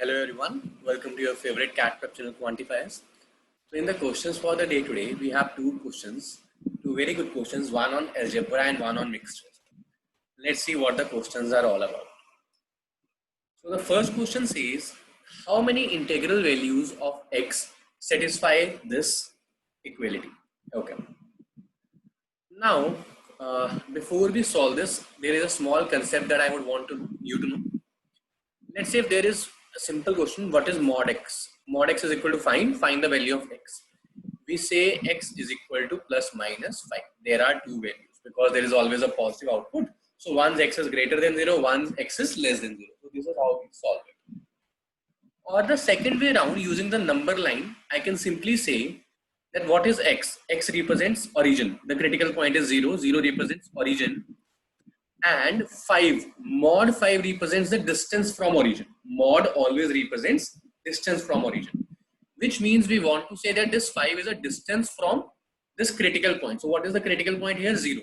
Hello everyone, welcome to your favorite CAT prep channel Quantifiers. So in the questions for the day today, we have two questions, two very good questions, one on algebra and one on mixture. Let's see what the questions are all about. So the first question says, how many integral values of x satisfy this equality? Okay. Now, before we solve this, there is a small concept that I would want you to know. Let's say if there is a simple question, what is mod x? Mod x is equal to find the value of x. We say x is equal to plus minus 5. There are two values because there is always a positive output. So once x is greater than 0, once x is less than 0. So this is how we solve it. Or the second way around, using the number line, I can simply say that what is x? X represents origin. The critical point is 0. 0 represents origin. And 5, mod 5 represents the distance from origin. Mod always represents distance from origin, which means we want to say that this 5 is a distance from this critical point. So what is the critical point here? 0.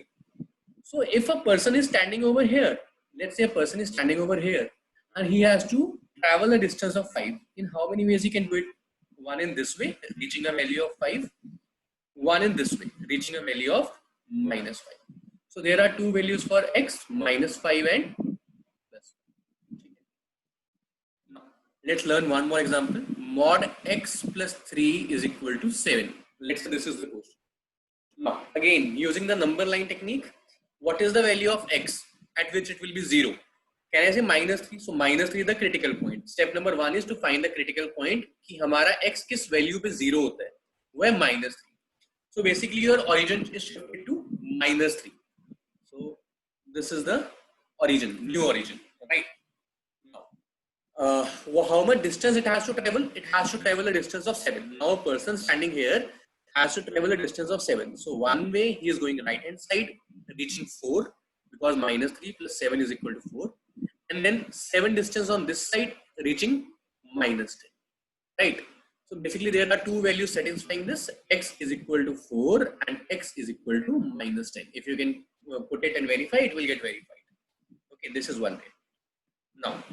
So if a person is standing over here, let's say a person is standing over here and he has to travel a distance of 5. In how many ways he can do it? One in this way, reaching a value of 5. One in this way, reaching a value of minus 5. So there are two values for x, minus 5 and plus 5. Now, let's learn one more example. Mod x plus 3 is equal to 7. Let's say this is the question. Now, again, using the number line technique, what is the value of x at which it will be 0? Can I say minus 3? So minus 3 is the critical point. Step number 1 is to find the critical point कि हमारा x किस value पे 0 होता है? वो है minus 3. So basically your origin is shifted to minus 3. So this is the origin, new origin, right? Now, how much distance it has to travel? It has to travel a distance of 7. Now a person standing here has to travel a distance of 7. So one way he is going right hand side, reaching 4, because minus 3 plus 7 is equal to 4. And then 7 distance on this side, reaching minus 10, right? So basically there are two values satisfying this. X is equal to 4 and x is equal to minus 10. If you can put it and verify, it will get verified. Okay, this is one way. Now,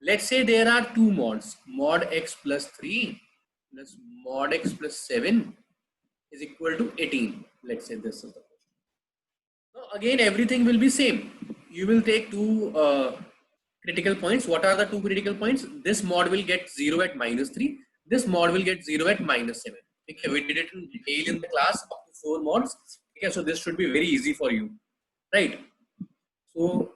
let's say there are two mods. Mod x plus 3 plus mod x plus 7 is equal to 18. Let's say this is the question. Now again, everything will be same. You will take two critical points. What are the two critical points? This mod will get 0 at minus 3. This mod will get 0 at minus 7. Okay, we did it in detail in the class up to 4 mods. Okay, so this should be very easy for you, right? So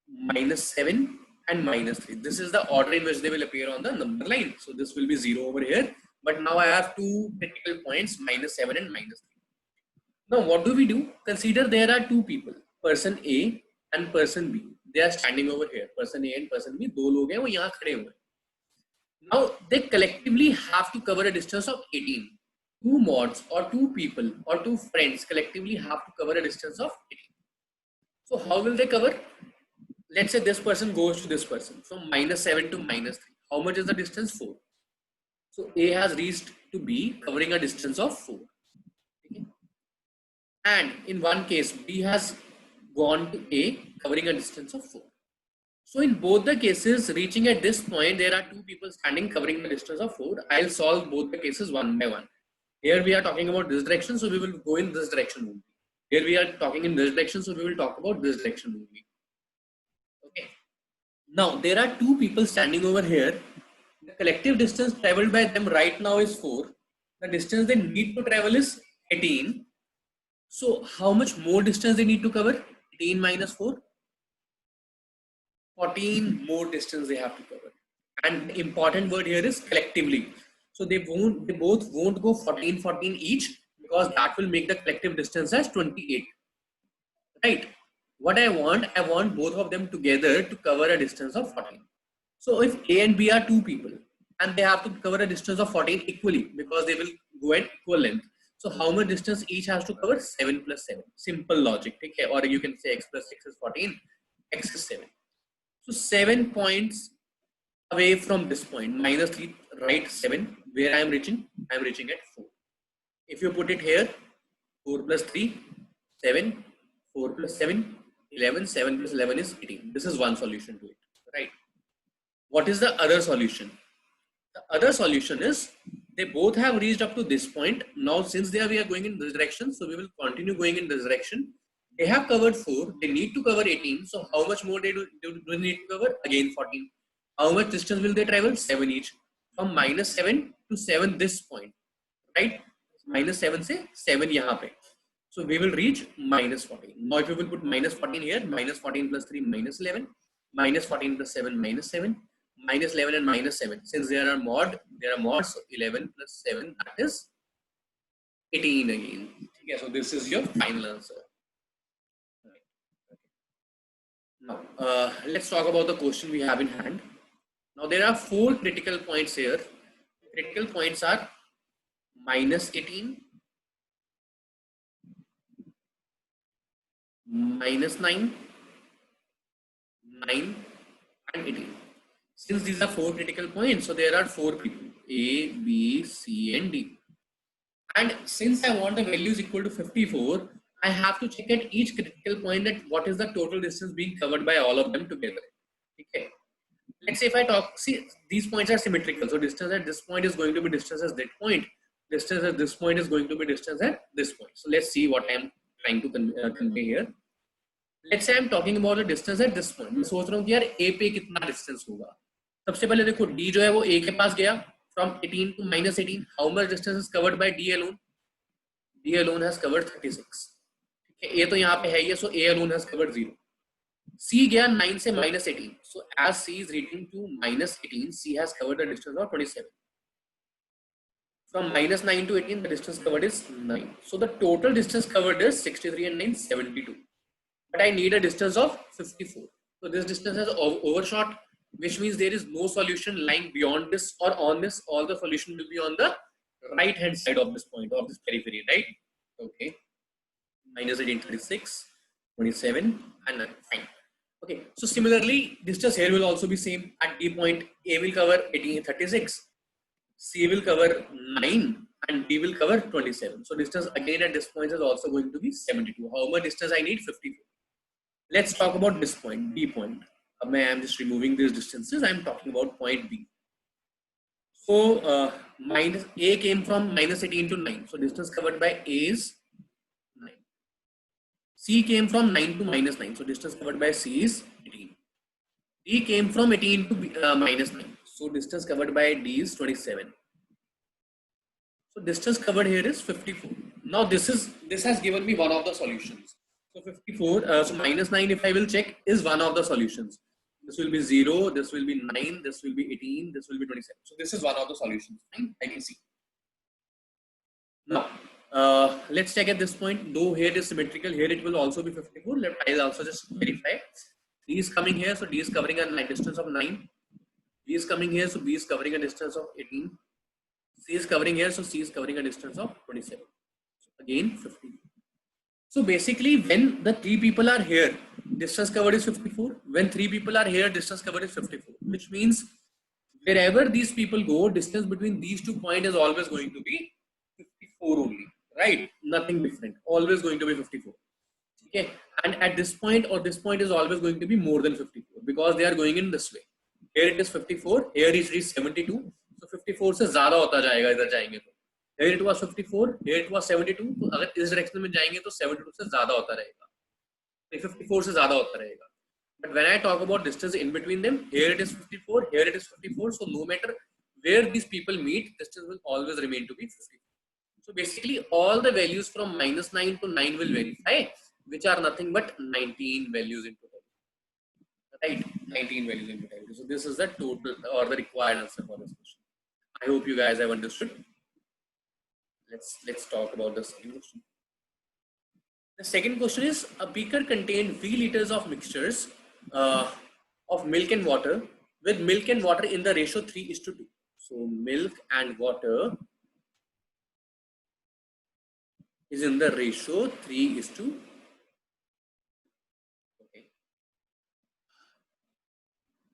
minus 7 and minus 3. This is the order in which they will appear on the number line. So this will be 0 over here. But now I have two critical points, minus 7 and minus 3. Now what do we do? Consider there are two people, person A and person B. They are standing over here. Person A and person B, दो लोग हैं वो यहाँ खड़े हुए हैं. Now they collectively have to cover a distance of 18. Two mods or two people or two friends collectively have to cover a distance of 18. So how will they cover? Let's say this person goes to this person from minus 7 to minus 3. How much is the distance? 4. So A has reached to B covering a distance of 4. Okay. And in one case, B has gone to A covering a distance of 4. So in both the cases, reaching at this point, there are two people standing covering the distance of 4. I'll solve both the cases one by one. Here we are talking about this direction, so we will go in this direction only. Here we are talking in this direction, so we will talk about this direction only. Okay. Now there are two people standing over here. The collective distance traveled by them right now is 4. The distance they need to travel is 18. So how much more distance they need to cover? 18 minus 4. 14 more distance they have to cover. And the important word here is collectively. So they both won't go 14 each, because that will make the collective distance as 28. Right? What I want both of them together to cover a distance of 14. So if A and B are two people and they have to cover a distance of 14 equally, because they will go at equal length. So how much distance each has to cover? 7 plus 7. Simple logic. Okay? Or you can say x plus 6 is 14, x is 7. So 7 points away from this point, minus 3, right 7, where I am reaching at 4. If you put it here, 4 plus 3, 7, 4 plus 7, 11, 7 plus 11 is 18. This is one solution to it, right? What is the other solution? The other solution is they both have reached up to this point. Now, since we are going in this direction, so we will continue going in this direction. They have covered 4. They need to cover 18. So how much more they do need to cover? Again 14. How much distance will they travel? 7 each. From minus 7 to 7 this point, right? Minus 7 से 7 यहाँ पे. So we will reach minus 14. Now if we will put minus 14 here, minus 14 plus 3 minus 11, minus 14 plus 7 minus 7, minus 11 and minus 7. Since there are mods, so 11 plus 7, that is 18 again. Okay, so this is your final answer. Now, let's talk about the question we have in hand. Now, there are 4 critical points here. Critical points are minus 18, minus 9, 9 and 18. Since these are 4 critical points, so there are 4 people, A, B, C and D. And since I want the values equal to 54, I have to check at each critical point that what is the total distance being covered by all of them together. Okay. Let's say if I talk, see, these points are symmetrical. So distance at this point is going to be distance at that point. Distance at this point is going to be distance at this point. So let's see what I am trying to convey here. Let's say I am talking about the distance at this point. मैं सोच रहा हूँ कि यार A पे कितना distance होगा. सबसे पहले देखो D जो है वो A के पास गया from 18 to minus 18. How much distance is covered by D alone? D alone has covered 36. A तो यहाँ पे है ही है, so A alone has covered 0. C गया 9 से minus 18. So as C is reaching to minus 18, C has covered the distance of 27. From minus 9 to 18, the distance covered is 9. So the total distance covered is 63 and 9, 72. But I need a distance of 54. So this distance has overshot, which means there is no solution lying beyond this or on this. All the solution will be on the right hand side of this point, of this periphery, right? Okay. Minus 18, 36, 27 and 9. Fine. Okay. So similarly, distance here will also be same. At D point, A will cover 18, 36. C will cover 9 and D will cover 27. So distance again at this point is also going to be 72. How much distance I need? 54. Let's talk about this point, B point. I am just removing these distances. I am talking about point B. So minus A came from minus 18 to 9. So distance covered by A is 9. C came from 9 to minus 9. So distance covered by C is 18. D came from 18 to minus 9. So distance covered by D is 27. So distance covered here is 54. Now this has given me one of the solutions. So 54, so minus 9 if I will check is one of the solutions. This will be 0, this will be 9, this will be 18, this will be 27. So this is one of the solutions. Fine, I can see. Now, let's check at this point. Though here it is symmetrical, here it will also be 54. I'll also just verify. D is coming here, so D is covering a distance of 9. B is coming here, so B is covering a distance of 18. C is covering here, so C is covering a distance of 27. So again, 50. So basically, when the 3 people are here, distance covered is 54. When 3 people are here, distance covered is 54. Which means wherever these people go, distance between these 2 points is always going to be 54 only, right? Nothing different. Always going to be 54. Okay. And at this point or this point is always going to be more than 54 because they are going in this way. Here it is 54. Here it is 72. So 54 से ज़्यादा होता जाएगा इधर जाएंगे तो. Here it was 54, here it was 72. तो अगर इस डायरेक्शन में जाएंगे तो 72 से ज़्यादा होता रहेगा. 54 से ज़्यादा होता रहेगा. But when I talk about distance in between them, here it is 54, here it is 54. So no matter where these people meet, distance will always remain to be 54. So basically, all the values from minus 9 to 9 will verify, which are nothing but 19 values in total. Right? 19 values in total. So this is the total or the required answer for this question. I hope you guys have understood. Let's talk about the second question. The second question is, a beaker contained V liters of mixtures of milk and water, with milk and water in the ratio 3:2. So milk and water is in the ratio 3:2. Okay.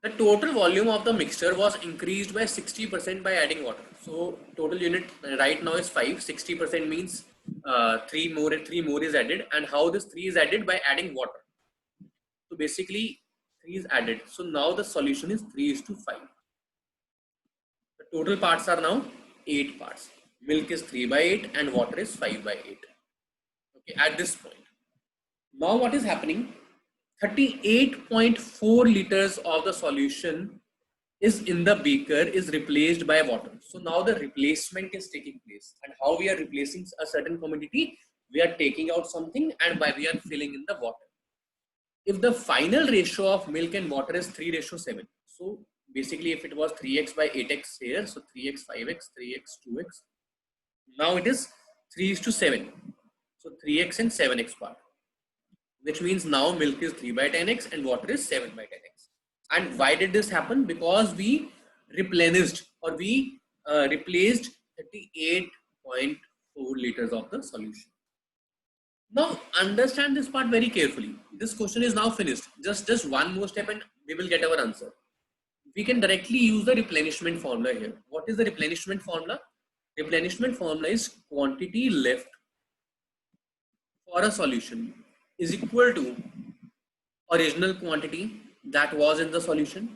The total volume of the mixture was increased by 60% by adding water. So total unit right now is 5. 60% means 3 more is added. And how this 3 is added? By adding water. So basically 3 is added. So now the solution is 3:5. The total parts are now 8 parts. Milk is 3/8 and water is 5/8. Okay, at this point. Now what is happening? 38.4 liters of the solution is in the beaker is replaced by water. So now the replacement is taking place. And how we are replacing a certain commodity? We are taking out something and by we are filling in the water. If the final ratio of milk and water is 3:7, so basically if it was 3x by 8x here, so 3x, 5x, 3x, 2x, now it is 3:7. So 3x and 7x part, which means now milk is 3/10x and water is 7/10x. And why did this happen? Because we replenished or we replaced 38.4 liters of the solution. Now understand this part very carefully. This question is now finished. Just one more step and we will get our answer. We can directly use the replenishment formula here. What is the replenishment formula? Replenishment formula is quantity left for a solution is equal to original quantity that was in the solution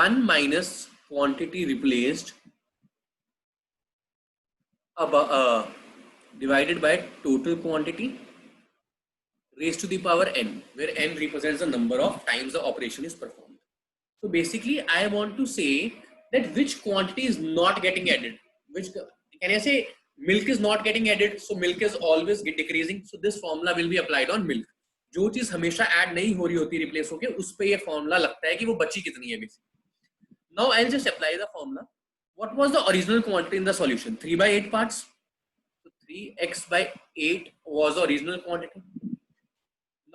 1 minus quantity replaced divided by total quantity raised to the power n, where n represents the number of times the operation is performed. So basically I want to say that which quantity is not getting added, which can I say milk is not getting added, so milk is always decreasing, so this formula will be applied on milk. जो चीज हमेशा add नहीं हो रही होती replace होके उस पे ये फॉर्मूला लगता है कि वो बची कितनी है basically. Now I'll just apply the formula. What was the original quantity in the solution? 3/8 parts. So 3x by 8 was the original quantity.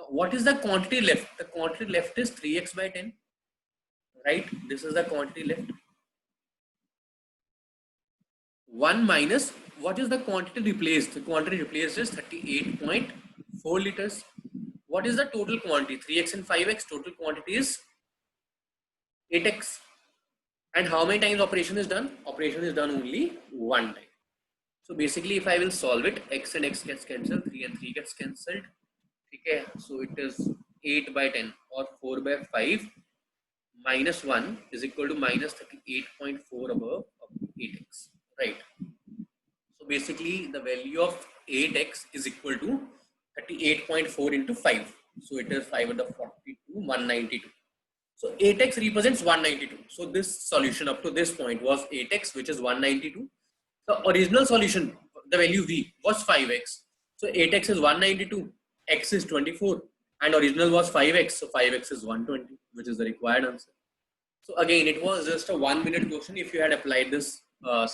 Now what is the quantity left? The quantity left is 3x by 10. Right? This is the quantity left. 1 minus what is the quantity replaced? The quantity replaced is 38.4 liters. What is the total quantity? 3x and 5x. Total quantity is 8x. And how many times operation is done? Operation is done only one time. So basically if I will solve it, x and x gets cancelled, 3 and 3 gets cancelled. Okay, so it is 8/10 or 4/5 minus 1 is equal to minus 38.4 above 8x, right? So basically the value of 8x is equal to 38.4 into 5. So it is 5 under 42, 192. So 8x represents 192. So this solution up to this point was 8x, which is 192. The original solution, the value v was 5x. So 8x is 192, x is 24, and original was 5x. So 5x is 120, which is the required answer. So again, it was just a 1 minute question. If you had applied this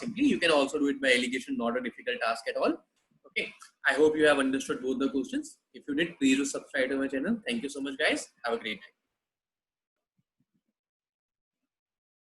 simply, you can also do it by allegation, not a difficult task at all. Okay, I hope you have understood both the questions. If you did, please do subscribe to my channel. Thank you so much, guys. Have a great day.